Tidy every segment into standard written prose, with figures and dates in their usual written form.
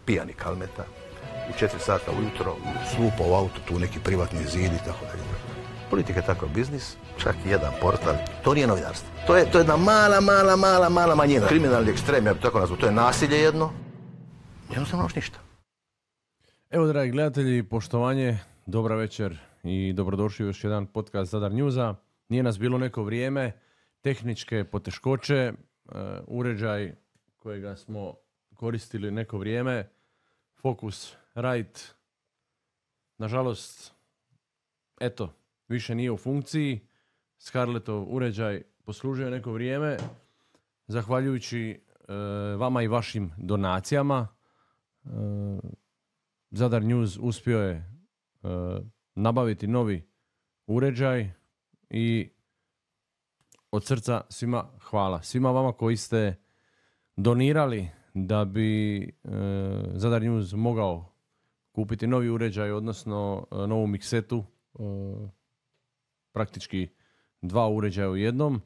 pijani Kalmeta, u 4 sata ujutro, slupao u auto, tu neki privatni zid i tako dalje. Politika je takav biznis, čak i jedan portal, to nije novinarstvo. To je jedna mala manjina. Kriminalni ekstrem, ja bih tako nazvao, to je nasilje jedno, jednostavno još ništa. Evo, dragi gledatelji, poštovanje, dobra večer i dobrodošli u još jedan podcast Zadar Newsa. Nije nas bilo neko vrijeme, tehničke poteškoće, uređaj kojega smo koristili neko vrijeme, Focusrite, nažalost, eto, više nije u funkciji. Scarlettov uređaj poslužio neko vrijeme, zahvaljujući vama i vašim donacijama. Zadar News uspio je nabaviti novi uređaj i od srca svima hvala. Svima vama koji ste donirali da bi Zadar News mogao kupiti novi uređaj, odnosno novu miksetu, praktički 2 uređaja u jednom,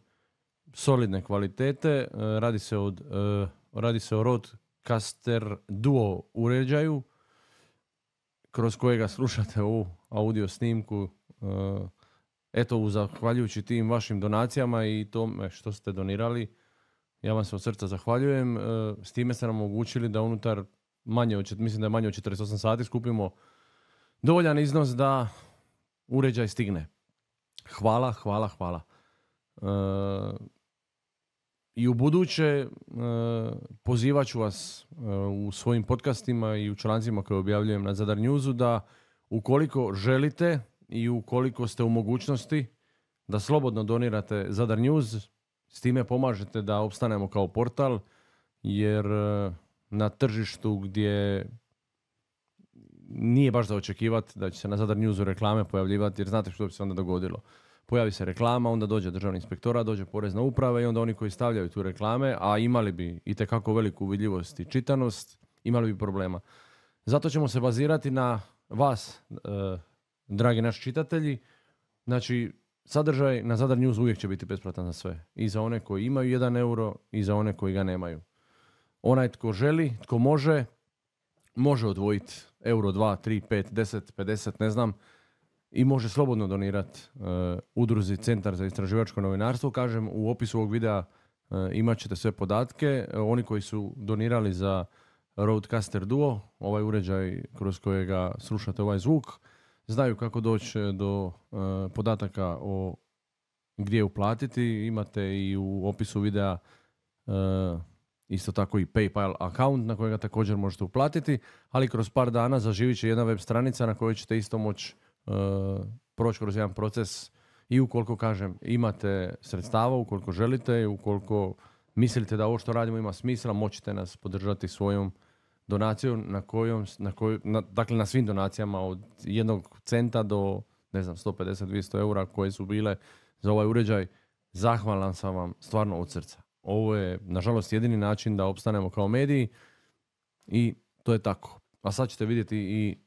solidne kvalitete. Radi se o Rodecaster Duo uređaju kroz kojega slušate ovu audio snimku. Eto, zahvaljujući tim vašim donacijama i tome što ste donirali, ja vam se od srca zahvaljujem. S time ste nam omogućili da unutar mislim da je manje od 48 sati skupimo dovoljan iznos da uređaj stigne. Hvala. I u buduće pozivat ću vas u svojim podcastima i u člancima koje objavljujem na Zadar Newsu da ukoliko želite i ukoliko ste u mogućnosti da slobodno donirate Zadar News, s time pomažete da opstanemo kao portal, jer na tržištu gdje nije baš za očekivati da će se na Zadar Newsu reklame pojavljivati, jer znate što bi se onda dogodilo. Pojavi se reklama, onda dođe državni inspektorat, dođe porezna uprava i onda oni koji stavljaju tu reklame, a imali bi itekako veliku vidljivost i čitanost, imali bi problema. Zato ćemo se bazirati na vas, dragi naši čitatelji. Znači, sadržaj na Zadar News uvijek će biti besplatan za sve. I za one koji imaju 1 euro i za one koji ga nemaju. Onaj tko želi, tko može odvojiti euro, 2, 3, 5, 10, 50, ne znam, i može slobodno donirati udruzi Centar za istraživačko novinarstvo. Kažem, u opisu ovog videa imat ćete sve podatke. Oni koji su donirali za Rodecaster Duo, ovaj uređaj kroz kojega slušate ovaj zvuk, znaju kako doći do podataka o gdje uplatiti. Imate i u opisu videa isto tako i PayPal account na kojega također možete uplatiti, ali kroz par dana zaživit će jedna web stranica na kojoj ćete isto moći proći kroz jedan proces i ukoliko, kažem, imate sredstava, ukoliko želite, ukoliko mislite da ovo što radimo ima smisla, moćete nas podržati svojom donacijom dakle na svim donacijama od 1 centa do, ne znam, 150-200 eura koje su bile za ovaj uređaj. Zahvalan sam vam stvarno od srca. Ovo je, nažalost, jedini način da opstanemo kao mediji i to je tako. A sad ćete vidjeti i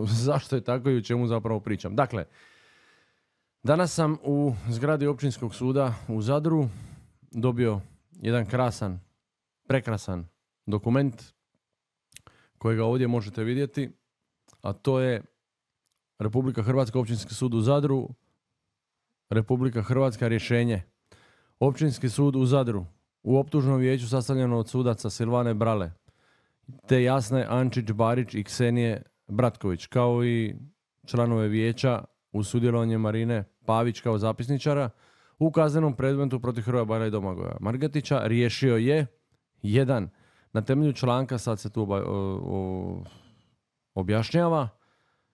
zašto je tako i o čemu zapravo pričam. Dakle, danas sam u zgradi Općinskog suda u Zadru dobio jedan prekrasan dokument kojega ovdje možete vidjeti, a to je Republika Hrvatska, Općinski sud u Zadru, Republika Hrvatska rješenje. Općinski sud u Zadru u optužnom vijeću sastavljeno od sudaca Silvane Brale te Jasne Ančić Barić i Ksenije Bratković, kao i članove vijeća uz sudjelovanje Marine Pavić kao zapisničara u kaznenom predmetu protiv Hrvoja Bajla i Domagoja Margetića, riješio je 1. Na temelju članka, sad se tu objašnjava,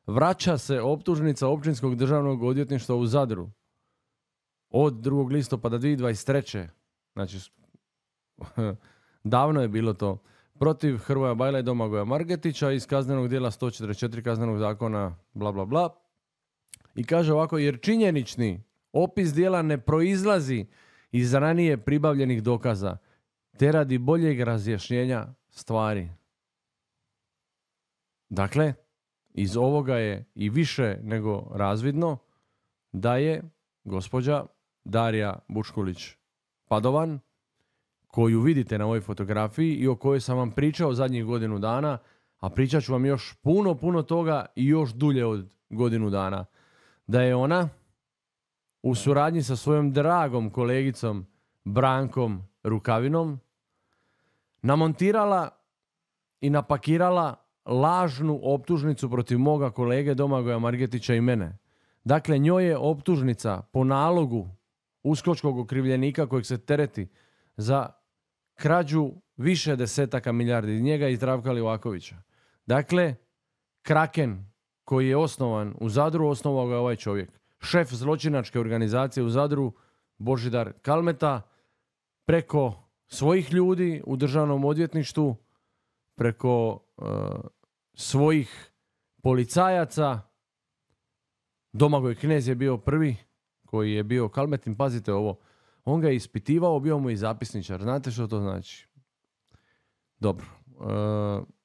vraća se optužnica Općinskog državnog odvjetništva u Zadru od 2. listopada 2023. Znači, davno je bilo to, protiv Hrvoja Bajla i Domagoja Margetića iz kaznenog djela 144 kaznenog zakona, bla bla bla. I kaže ovako, jer činjenični opis djela ne proizlazi iz ranije pribavljenih dokaza, te radi boljeg razjašnjenja stvari. Dakle, iz ovoga je i više nego razvidno da je gospođa Darija Buškulić Padovan, koju vidite na ovoj fotografiji i o kojoj sam vam pričao zadnjih godinu dana, a pričat ću vam još puno toga i još dulje od godinu dana. Da je ona u suradnji sa svojom dragom kolegicom Brankom Rukavinom namontirala i napakirala lažnu optužnicu protiv moga kolege Domagoja Margetića i mene. Dakle, njoj je optužnica po nalogu uskočkog okrivljenika kojeg se tereti za krađu više desetaka milijardi, njega i Zdravka Livakovića. Dakle, Kraken koji je osnovan u Zadru, osnovao ga ovaj čovjek. Šef zločinačke organizacije u Zadru, Božidar Kalmeta, preko svojih ljudi u državnom odvjetništvu, preko svojih policajaca. Domagoj Knez je bio prvi koji je bio Kalmetin, pazite ovo, on ga je ispitivao, bio mu i zapisničar. Znate što to znači? Dobro.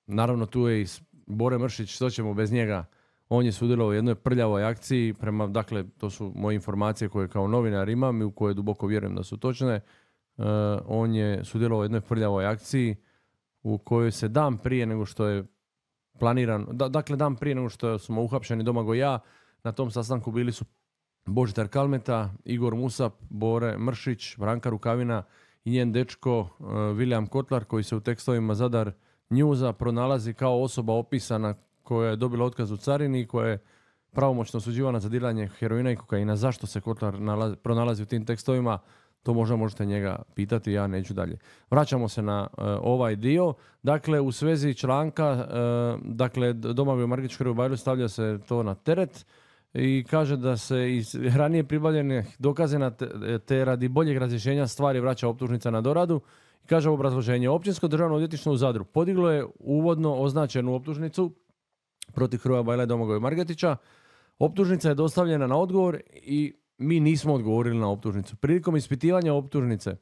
Naravno tu je i Bore Mršić, što ćemo bez njega? On je sudjelovao u jednoj prljavoj akciji, dakle, to su moje informacije koje kao novinar imam i u koje duboko vjerujem da su točne. On je sudjelovao u jednoj prljavoj akciji u kojoj se dan prije nego što je planiran, dakle dan prije nego što smo uhapšeni Domagoj i ja, na tom sastanku bili su Božidar Kalmeta, Igor Musap, Bore Mršić, Branka Rukavina i njen dečko William Kotlar, koji se u tekstovima Zadar Newsa pronalazi kao osoba opisana koja je dobila otkaz u carini i koja je pravomoćno osuđivana za dilanje heroina i kokaina. Zašto se Kotlar pronalazi u tim tekstovima? To možda možete njega pitati, ja neću dalje. Vraćamo se na ovaj dio. Dakle, u svezi članka, Domagoj Margetić Hrvobajlu stavlja se to na teret i kaže da se iz ranije pribavljene dokaze te radi boljeg razrješenja stvari vraća optužnica na doradu. I kaže u obrazloženju, Općinsko državno odvjetništvo u Zadru podiglo je uvodno označenu optužnicu protiv Hrvobajla i Domagoja Margetića. Optužnica je dostavljena na odgovor i mi nismo odgovorili na optužnicu. Prilikom ispitivanja optužnice,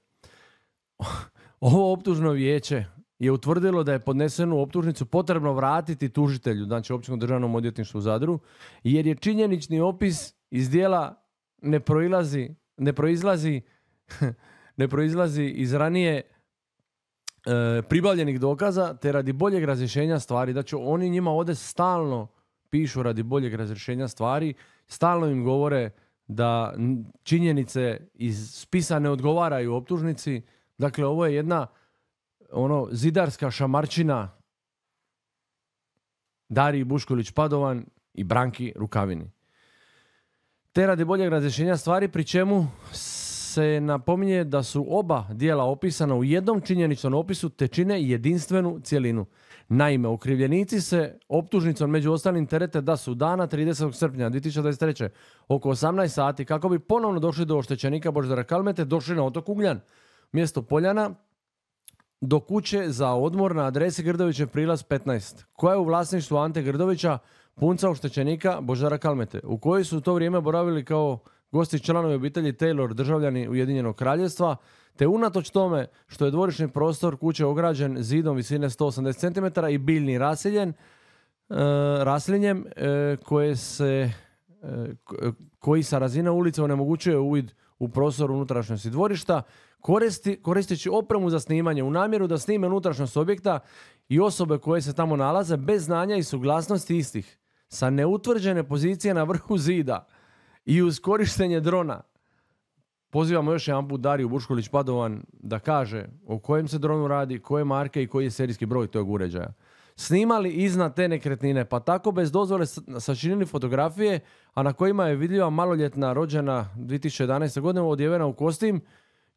ovo optužno vijeće je utvrdilo da je podnesenu optužnicu potrebno vratiti tužitelju, znači Općinskom državnom odvjetništvu u Zadru, jer je činjenični opis iz djela ne proizlazi iz ranije pribavljenih dokaza, te radi boljeg razrješenja stvari. Znači oni njima ovdje stalno pišu radi boljeg razrješenja stvari, stalno im govore da činjenice iz spisa ne odgovaraju optužnici. Dakle, ovo je jedna zidarska šamarčina Dariji Buškulić Padovan i Branki Rukavini. Te radi boljeg razrješenja stvari, pri čemu se napominje da su oba dijela opisana u jednom činjeničnom opisu te čine jedinstvenu cjelinu. Naime, okrivljenici se optužnicom među ostalim terete da su dana 30. srpnja 2023. oko 18 sati kako bi ponovno došli do oštećenika Božidara Kalmete, došli na otok Ugljan, mjesto Poljana, do kuće za odmor na adresi Grdovićev prilaz 15, koja je u vlasništvu Ante Grdovića, punca oštećenika Božidara Kalmete, u kojoj su u to vrijeme boravili kao gosti članovi obitelji Taylor, državljani Ujedinjenog Kraljevstva, te unatoč tome što je dvorišni prostor kuće ograđen zidom visine 180 cm i biljni raslinjem koji sa razine ulice onemogućuje uvid u prostor unutrašnjosti dvorišta, koristeći opremu za snimanje u namjeru da snime unutrašnjost objekta i osobe koje se tamo nalaze bez znanja i suglasnosti istih, sa neutvrđene pozicije na vrhu zida i uz korištenje drona. Pozivamo još jedan put Dariju Buškulić Padovan da kaže o kojem se dronu radi, koje marke i koji je serijski broj tog uređaja. Snimali iznad te nekretnine, pa tako bez dozvole sačinili fotografije, a na kojima je vidljiva maloljetna rođena 2011. godine odjevena u kostim,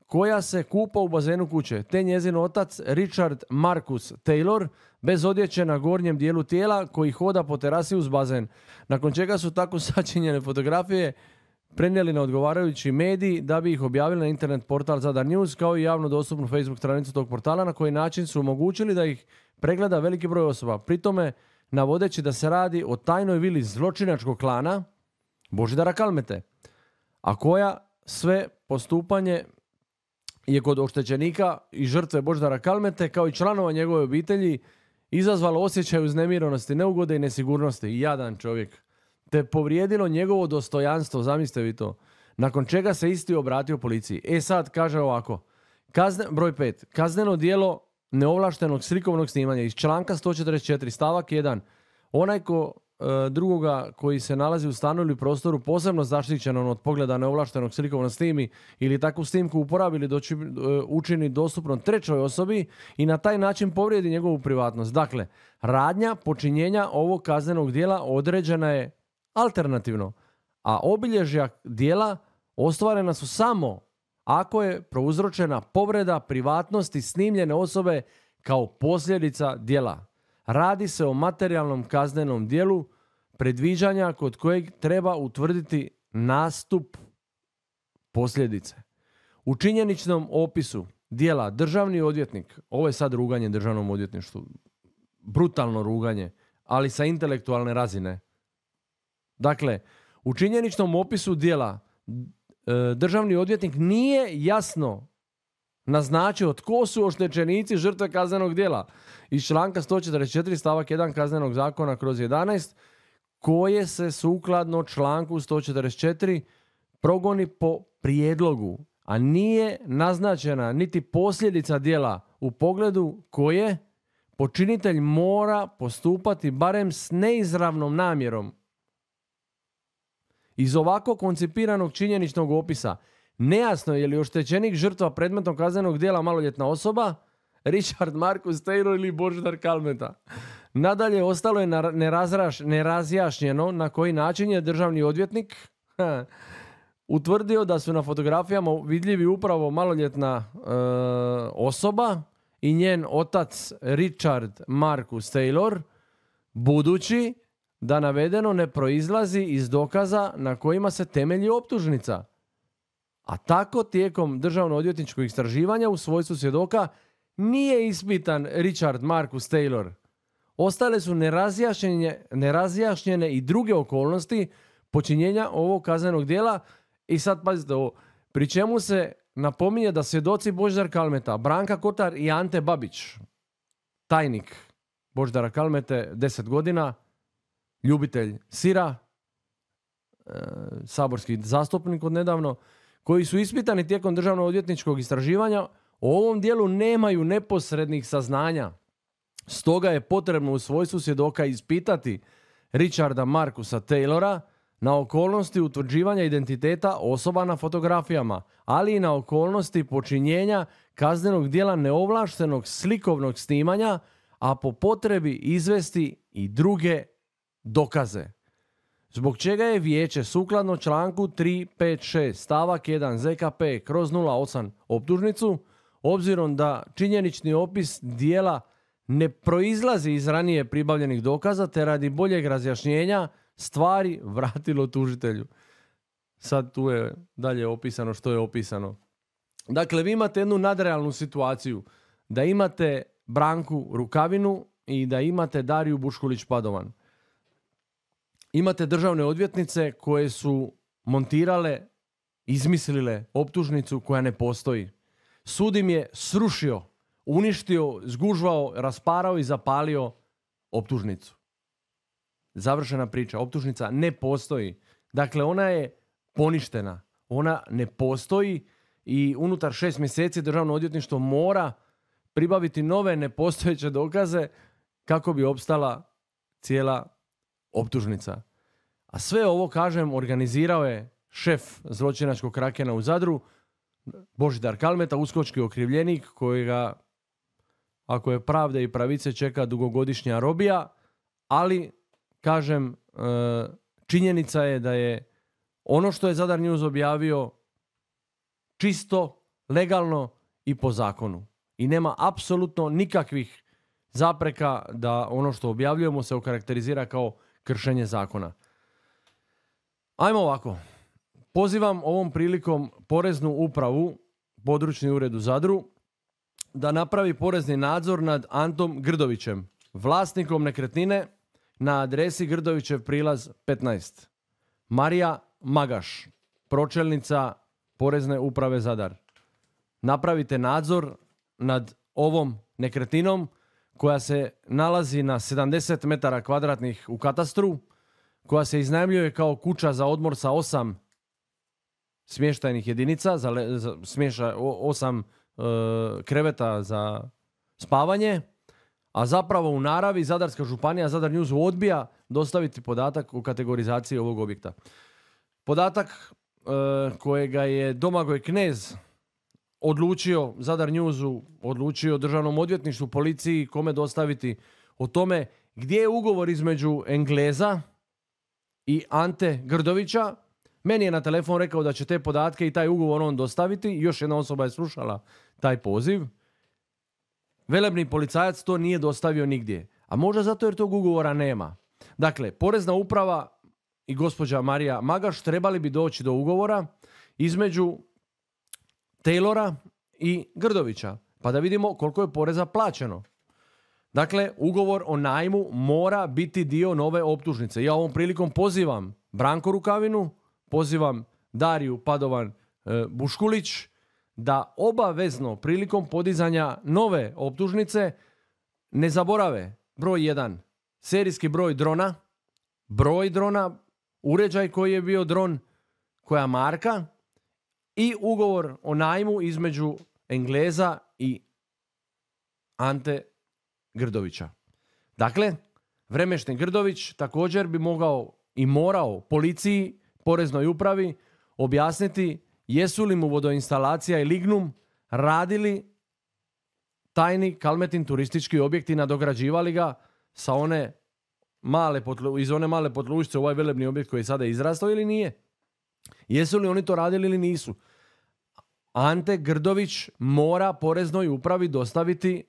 koja se kupa u bazenu kuće, te njezin otac Richard Marcus Taylor bez odjeće na gornjem dijelu tijela koji hoda po terasi uz bazen, nakon čega su tako sačinjene fotografije prenijeli na odgovarajući mediji da bi ih objavili na internet portal Zadar News kao i javno dostupnu Facebook stranicu tog portala, na koji način su omogućili da ih pregleda veliki broj osoba, pritome navodeći da se radi o tajnoj vili zločinačkog klana Božidara Kalmete, a koja sve postupanje je kod oštećenika i žrtve Božidara Kalmete kao i članova njegove obitelji izazvalo osjećaj uznemirenosti, neugode i nesigurnosti. Jadan čovjek. Te povrijedilo njegovo dostojanstvo, zamislite vi to, nakon čega se isti obratio policiji. Sad kaže ovako, broj 5, kazneno djelo neovlaštenog slikovnog snimanja iz članka 144 stavak 1. Onaj drugoga koji se nalazi u stanu ili prostoru posebno zaštićenom od pogleda neovlaštenog slikovnog snimi ili takvu snimku uporabi ili učini dostupno trećoj osobi i na taj način povrijedi njegovu privatnost. Dakle, radnja počinjenja ovog kaznenog djela određena je alternativno, a obilježja djela ostvarena su samo ako je prouzročena povreda privatnosti snimljene osobe kao posljedica djela. Radi se o materijalnom kaznenom djelu predviđanja kod kojeg treba utvrditi nastup posljedice. U činjeničnom opisu djela državni odvjetnik, ovo je sad ruganje državnom odvjetništvu, brutalno ruganje, ali sa intelektualne razine. Dakle, u činjeničnom opisu djela državni odvjetnik nije jasno naznačio tko su oštećenici žrtve kaznenog djela iz članka 144 stavak 1 Kaznenog zakona /11 koje se sukladno članku 144 progoni po prijedlogu, a nije naznačena niti posljedica djela u pogledu koje počinitelj mora postupati barem s neizravnom namjerom. Iz ovako koncipiranog činjeničnog opisa nejasno je li oštećenik žrtva predmetnog kaznenog djela maloljetna osoba, Richard Marcus Taylor ili Božidar Kalmeta. Nadalje, ostalo je nerazjašnjeno na koji način je državni odvjetnik utvrdio da su na fotografijama vidljivi upravo maloljetna osoba i njen otac Richard Marcus Taylor, budući da navedeno ne proizlazi iz dokaza na kojima se temelji optužnica. A tako tijekom državno-odvjetničkog istraživanja u svojstvu svjedoka nije ispitan Richard Marcus Taylor. Ostale su nerazjašnjene i druge okolnosti počinjenja ovog kaznenog djela i sad pazite ovo, pri čemu se napominje da svjedoci Božidar Kalmeta, Branka Kotar i Ante Babić, tajnik Božidara Kalmete 10 godina, ljubitelj sira, saborski zastupnik od nedavno, koji su ispitani tijekom državno-odvjetničkog istraživanja, o ovom dijelu nemaju neposrednih saznanja. Stoga je potrebno u svojstvu svjedoka ispitati Richarda Marcusa Taylora na okolnosti utvrđivanja identiteta osoba na fotografijama, ali i na okolnosti počinjenja kaznenog djela neovlaštenog slikovnog snimanja, a po potrebi izvesti i druge dokaze. Zbog čega je vijeće sukladno članku 356 stavak 1 ZKP/08 optužnicu, obzirom da činjenični opis dijela ne proizlazi iz ranije pribavljenih dokaza, te radi boljeg razjašnjenja stvari vratilo tužitelju. Sad tu je dalje opisano što je opisano. Dakle, vi imate jednu nadrealnu situaciju da imate Branku Rukavinu i da imate Dariju Buškulić-Padovan. Imate državne odvjetnice koje su montirale, izmislile optužnicu koja ne postoji. Sud im je srušio, uništio, zgužvao, rasparao i zapalio optužnicu. Završena priča. Optužnica ne postoji. Dakle, ona je poništena. Ona ne postoji i unutar 6 mjeseci državno odvjetništvo mora pribaviti nove nepostojeće dokaze kako bi opstala cijela optužnica. A sve ovo, kažem, organizirao je šef zločinačkog krakena u Zadru, Božidar Kalmeta, uskočki okrivljenik kojega, ako je pravde i pravice, čeka dugogodišnja robija, ali, kažem, činjenica je da je ono što je Zadar News objavio čisto, legalno i po zakonu. I nema apsolutno nikakvih zapreka da ono što objavljujemo se okarakterizira kao kršenje zakona. Ajmo ovako. Pozivam ovom prilikom Poreznu upravu, područni ured u Zadru, da napravi porezni nadzor nad Antom Grdovićem, vlasnikom nekretnine na adresi Grdovićev prilaz 15. Marija Magaš, pročelnica Porezne uprave Zadar. Napravite nadzor nad ovom nekretninom koja se nalazi na 70 metara kvadratnih u katastru, koja se iznajmljuje kao kuća za odmor sa 8 smještajnih jedinica, 8 kreveta za spavanje, a zapravo u naravi Zadarska županija, Zadar News odbija dostaviti podatak o kategorizaciji ovog objekta. Podatak kojega je Domagoj Knez odlučio Zadar Newsu, odlučio Državnom odvjetništvu, policiji, kome dostaviti o tome gdje je ugovor između Engleza i Ante Grdovića. Meni je na telefon rekao da će te podatke i taj ugovor on dostaviti. Još jedna osoba je slušala taj poziv. Velebni policajac to nije dostavio nigdje. A možda zato jer tog ugovora nema. Dakle, Porezna uprava i gospođa Marija Magaš trebali bi doći do ugovora između Taylora i Grdovića. Pa da vidimo koliko je poreza plaćeno. Dakle, ugovor o najmu mora biti dio nove optužnice. Ja ovom prilikom pozivam Branko Rukavinu, pozivam Dariju Padovan Buškulić da obavezno prilikom podizanja nove optužnice ne zaborave broj 1, serijski broj drona, uređaj koji je bio dron, koja marka i ugovor o najmu između Engleza i Ante Grdovića. Dakle, vremešni Grdović također bi mogao i morao policiji, Poreznoj upravi objasniti jesu li mu vodoinstalacija i lignum radili tajni Kalmetin turistički objekti, nadograđivali ga sa iz one male potlušce ovaj velebni objekt koji je sada izrastao ili nije. Jesu li oni to radili ili nisu? Ante Grdović mora Poreznoj upravi dostaviti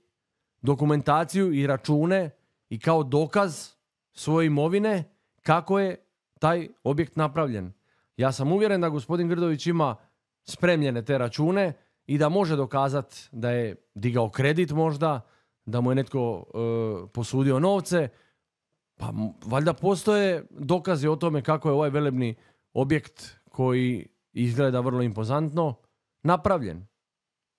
dokumentaciju i račune i kao dokaz svoje imovine kako je taj objekt napravljen. Ja sam uvjeren da gospodin Grdović ima spremljene te račune i da može dokazati da je digao kredit možda, da mu je netko posudio novce. Pa valjda postoje dokazi o tome kako je ovaj velebni objekt koji izgleda vrlo impozantno napravljen.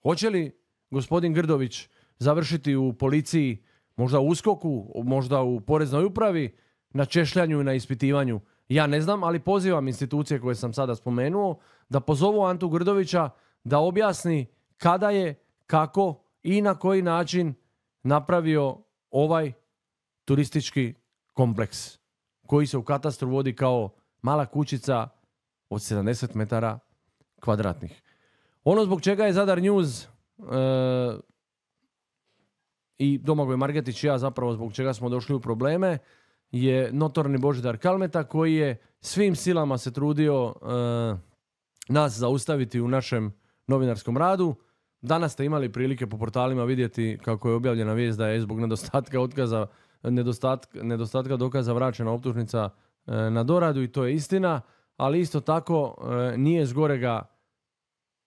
Hoće li gospodin Grdović završiti u policiji, možda u USKOK-u, možda u Poreznoj upravi, na češljanju i na ispitivanju? Ja ne znam, ali pozivam institucije koje sam sada spomenuo da pozovu Antu Grdovića da objasni kada je, kako i na koji način napravio ovaj turistički kompleks koji se u katastru vodi kao mala kućica od 70 metara kvadratnih. Ono zbog čega je Zadar News i Domagoj Margetić i ja zapravo zbog čega smo došli u probleme je notorni Božidar Kalmeta koji je svim silama se trudio nas zaustaviti u našem novinarskom radu. Danas ste imali prilike po portalima vidjeti kako je objavljena vijest da je zbog nedostatka dokaza vraćena optužnica na doradu i to je istina, ali isto tako nije zgorega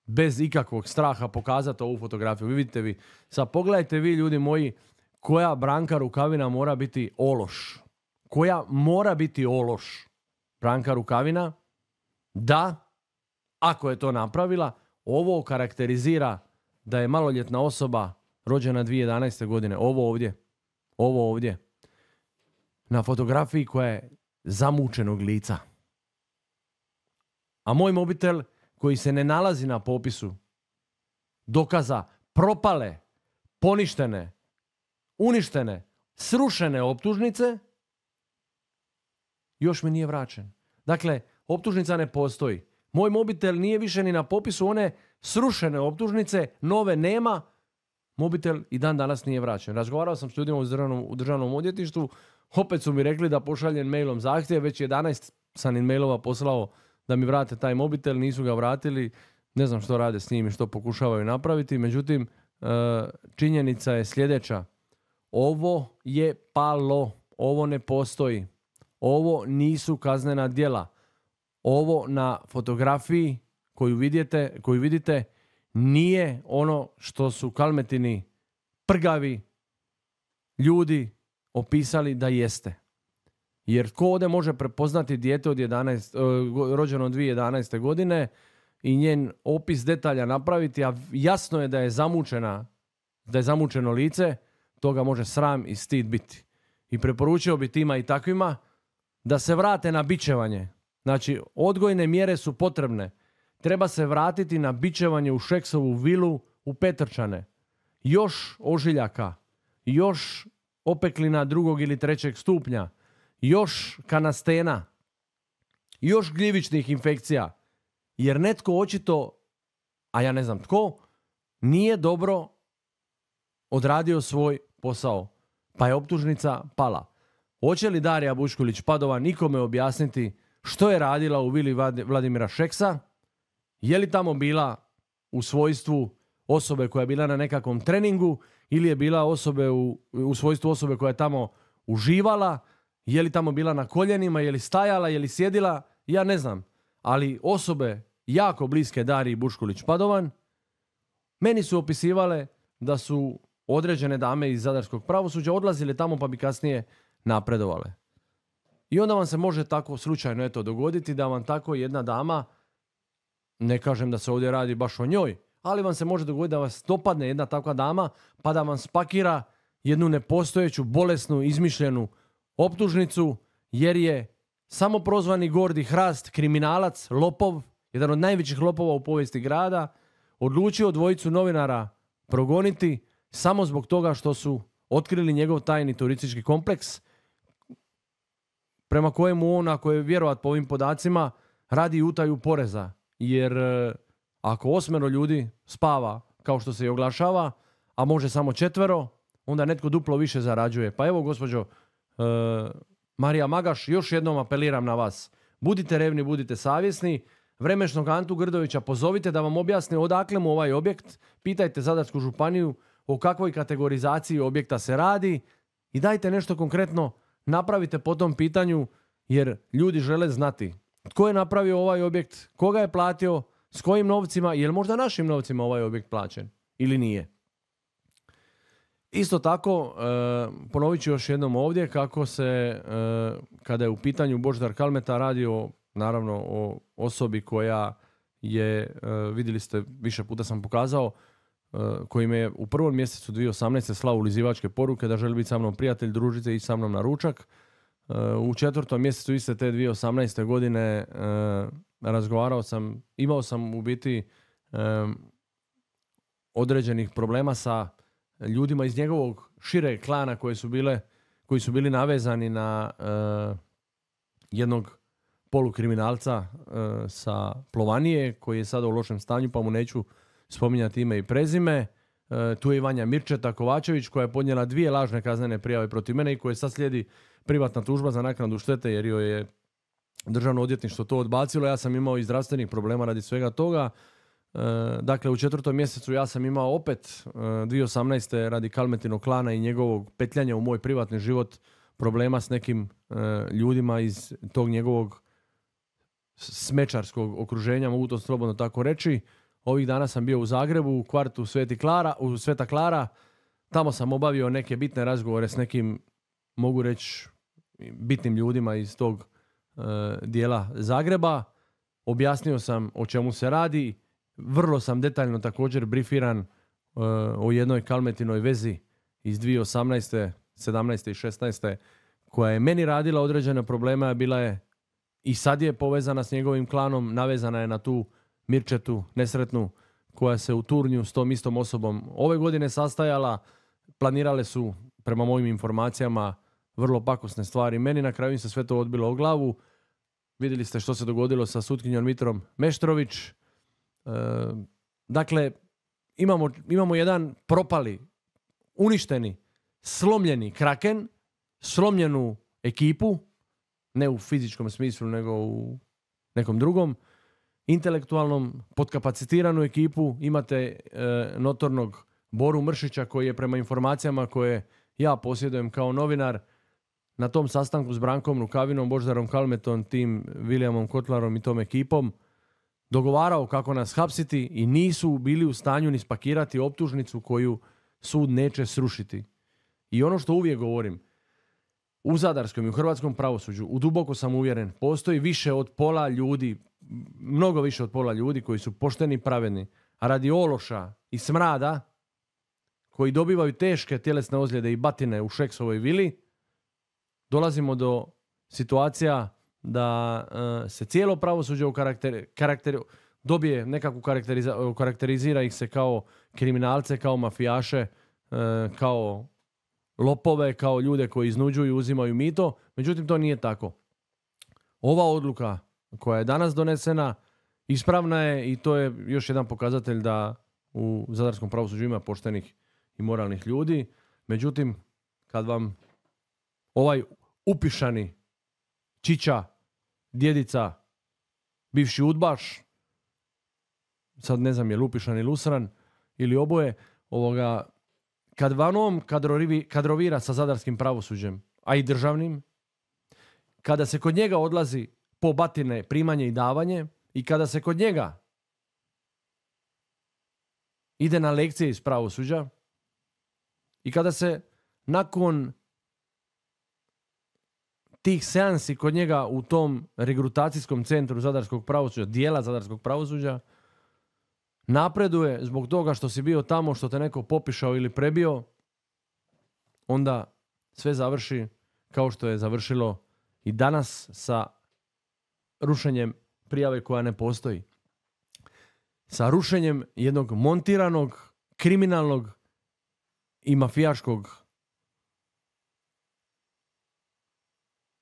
bez ikakvog straha pokazati ovu fotografiju. Vi vidite sad pogledajte vi ljudi moji koja Branka Rukavina mora biti ološ. Koja mora biti ološ Branka Rukavina da, ako je to napravila, ovo karakterizira da je maloljetna osoba rođena 2011. godine. Ovo ovdje. Na fotografiji koja je zamučenog lica. A moj mobitel koji se ne nalazi na popisu dokaza propale, poništene, uništene, srušene optužnice još mi nije vraćen. Dakle, optužnica ne postoji. Moj mobitel nije više ni na popisu one srušene optužnice, nove nema, mobitel i dan danas nije vraćen. Razgovarao sam s ljudima u državnom odvjetništvu, opet su mi rekli da pošaljem mailom zahtjev, već 11 sam im mailova poslao da mi vrate taj mobitel, nisu ga vratili, ne znam što rade s njim i što pokušavaju napraviti, međutim, činjenica je sljedeća. Ovo je palo, ovo ne postoji, ovo nisu kaznena djela. Ovo na fotografiji koju vidite nije ono što su Kalmetini prgavi ljudi opisali da jeste. Jer tko ovdje može prepoznati dijete od rođeno 2011. godine i njen opis detalja napraviti, a jasno je da je zamučeno lice, toga može sram i stid biti. I preporučio bi tima i takvima da se vrate na bičevanje. Znači, odgojne mjere su potrebne. Treba se vratiti na bičevanje u Šeksovu vilu u Petrčane. još ožiljaka, još opeklina 2. ili 3. stupnja, još kanastena, još gljivičnih infekcija, jer netko očito, a ja ne znam tko, nije dobro odradio svoj posao, pa je optužnica pala. Hoće li Darija Buškulić Padova nikome objasniti što je radila u vili Vladimira Šeksa? Je li tamo bila u svojstvu osobe koja je bila na nekakvom treningu ili je bila u svojstvu osobe koja je tamo uživala? Je li tamo bila na koljenima, je li stajala, je li sjedila? Ja ne znam. Ali osobe jako bliske Dariji Buškulić Padovan meni su opisivale da su određene dame iz zadarskog pravosuđa odlazile tamo pa bi kasnije napredovale. I onda vam se može tako slučajno dogoditi da vam tako jedna dama, ne kažem da se ovdje radi baš o njoj, ali vam se može dogoditi da vas dopadne jedna takva dama pa da vam spakira jednu nepostojeću, bolesnu, izmišljenu optužnicu jer je samoprozvani Gordi Hrast, kriminalac, lopov, jedan od najvećih lopova u povijesti grada, odlučio dvojicu novinara progoniti samo zbog toga što su otkrili njegov tajni turistički kompleks prema kojemu on, ako je vjerovat po ovim podacima, radi utaju poreza. Jer ako 8 ljudi spava kao što se i oglašava, a može samo 4, onda netko duplo više zarađuje. Pa evo, gospođo Marija Magaš, još jednom apeliram na vas. Budite revni, budite savjesni. Vremešnog Antu Grdovića pozovite da vam objasni odakle mu ovaj objekt. Pitajte Zadarsku županiju o kakvoj kategorizaciji objekta se radi i dajte nešto konkretno napravite po tom pitanju, jer ljudi žele znati tko je napravio ovaj objekt, koga je platio, s kojim novcima, je li možda našim novcima ovaj objekt plaćen ili nije. Isto tako, ponovit ću još jednom ovdje kako se, kada je u pitanju Božidar Kalmeta, radi naravno o osobi koja je, vidjeli ste, više puta sam pokazao, koji me je u 1. mjesecu 2018. slao ulizivačke poruke da želi biti sa mnom prijatelj, družite i sa mnom na ručak. U 4. mjesecu iste te 2018. godine razgovarao sam, imao sam u biti određenih problema sa ljudima iz njegovog šireg klana koji su bili navezani na jednog polukriminalca sa Plovanije koji je sada u lošem stanju, pa mu neću spominjati ime i prezime. Tu je i Vanja Mirčeta Kovačević koja je podnijela 2 lažne kaznene prijave protiv mene i koje sad slijedi privatna tužba za naknadu štete jer joj je državno odvjetništvo to odbacilo. Ja sam imao i zdravstvenih problema radi svega toga. Dakle, u 4. mjesecu ja sam imao opet 2018. radi Kalmetinog klana i njegovog petljanja u moj privatni život problema s nekim ljudima iz tog njegovog smečarskog okruženja, mogu to slobodno tako reći. Ovih dana sam bio u Zagrebu, u kvartu Sveta Klara. Tamo sam obavio neke bitne razgovore s nekim, mogu reći, bitnim ljudima iz tog dijela Zagreba. Objasnio sam o čemu se radi. Vrlo sam detaljno također brifiran o jednoj Kalmetinoj vezi iz 2018. 17. i 16. koja je meni radila određene probleme, a bila je i sad je povezana s njegovim klanom, navezana je na tu Mirčetu nesretnu koja se u Turnju s tom istom osobom ove godine sastajala. Planirale su, prema mojim informacijama, vrlo pakosne stvari. Meni na kraju se sve to odbilo o glavu. Vidjeli ste što se dogodilo sa sutkinjom Mitrom Meštrović. Dakle, imamo jedan propali, uništeni, slomljeni kraken, slomljenu ekipu, ne u fizičkom smislu, nego u nekom drugom, intelektualnom, podkapacitiranu ekipu. Imate notornog Boru Mršića koji je prema informacijama koje ja posjedujem kao novinar na tom sastanku s Brankom Rukavinom, Božidarom Kalmetom, tim Vilijamom Kotlarom i tom ekipom dogovarao kako nas hapsiti i nisu bili u stanju ni spakirati optužnicu koju sud neće srušiti. I ono što uvijek govorim, u zadarskom i u hrvatskom pravosuđu, u duboko sam uvjeren, postoji više od pola ljudi, mnogo više od pola ljudi koji su pošteni i pravedni, a radi ološa i smrada, koji dobivaju teške tjelesne ozljede i batine u Šeksovoj vili, dolazimo do situacija da se cijelo pravosuđe dobije nekakvu karakterizira ih se kao kriminalce, kao mafijaše, kao lopove, kao ljude koji iznuđuju, uzimaju mito. Međutim, to nije tako. Ova odluka koja je danas donesena ispravna je i to je još jedan pokazatelj da u zadarskom pravosuđu ima poštenih i moralnih ljudi. Međutim, kad vam ovaj upišani čiča, djedica, bivši udbaš, sad ne znam je li upišan ili usran ili oboje, kad vam on kadrovira sa zadarskim pravosuđem, a i državnim, kada se kod njega odlazi po batine, primanje i davanje i kada se kod njega ide na lekcije iz pravosuđa i kada se nakon tih seansi kod njega u tom regrutacijskom centru zadarskog pravosuđa, dijela zadarskog pravosuđa, napreduje zbog toga što si bio tamo, što te neko popišao ili prebio, onda sve završi kao što je završilo i danas sa rušenjem prijave koja ne postoji. Sa rušenjem jednog montiranog, kriminalnog i mafijaškog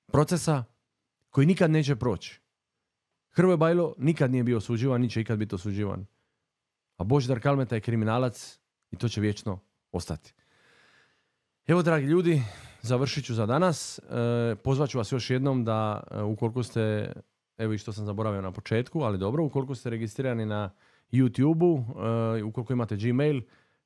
procesa koji nikad neće proći. Hrvoje Bajlo nikad nije bio osuđivan, ni će ikad biti osuđivan. A Božidar Kalmeta je kriminalac i to će vječno ostati. Evo, dragi ljudi, završit ću za danas. Pozvat ću vas još jednom da ukoliko ste, evo i što sam zaboravio na početku, ali dobro, ukoliko ste registrirani na YouTube-u, ukoliko imate Gmail,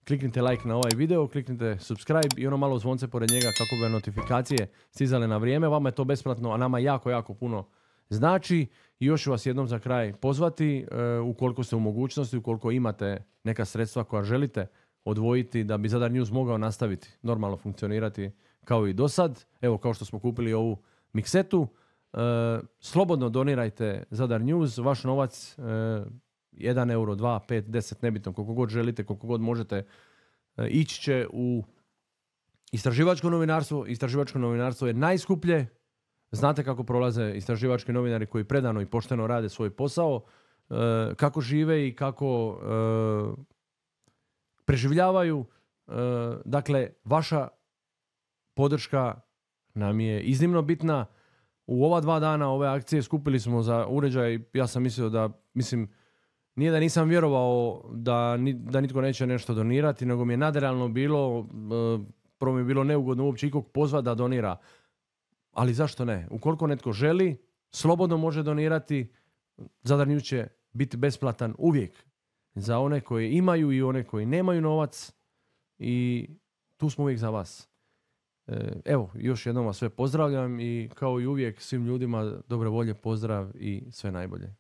kliknite like na ovaj video, kliknite subscribe i ono malo zvonce pored njega kako bi notifikacije stizale na vrijeme. Vama je to besplatno, a nama jako, jako puno znači. I još ću vas jednom za kraj pozvati, ukoliko ste u mogućnosti, ukoliko imate neka sredstva koja želite odvojiti da bi Zadar News mogao nastaviti normalno funkcionirati kao i do sad. Evo, kao što smo kupili ovu miksetu, slobodno donirajte Zadar News, vaš novac, 1 euro, 2, 5, 10, nebitno, koliko god želite, koliko god možete, ići će u istraživačko novinarstvo. Istraživačko novinarstvo je najskuplje. Znate kako prolaze istraživački novinari koji predano i pošteno rade svoj posao, kako žive i kako preživljavaju. Dakle, vaša podrška nam je iznimno bitna. U ova 2 dana ove akcije skupili smo za uređaj, ja sam mislio da, nije da nisam vjerovao da nitko neće nešto donirati, nego mi je nadrealno bilo, prvo mi je bilo neugodno uopće ikog pozvati da donira. Ali zašto ne? Ukoliko netko želi, slobodno može donirati. Zadar News će biti besplatan uvijek za one koji imaju i one koji nemaju novac i tu smo uvijek za vas. Evo, još jednom vas sve pozdravljam i kao i uvijek svim ljudima dobre volje, pozdrav i sve najbolje.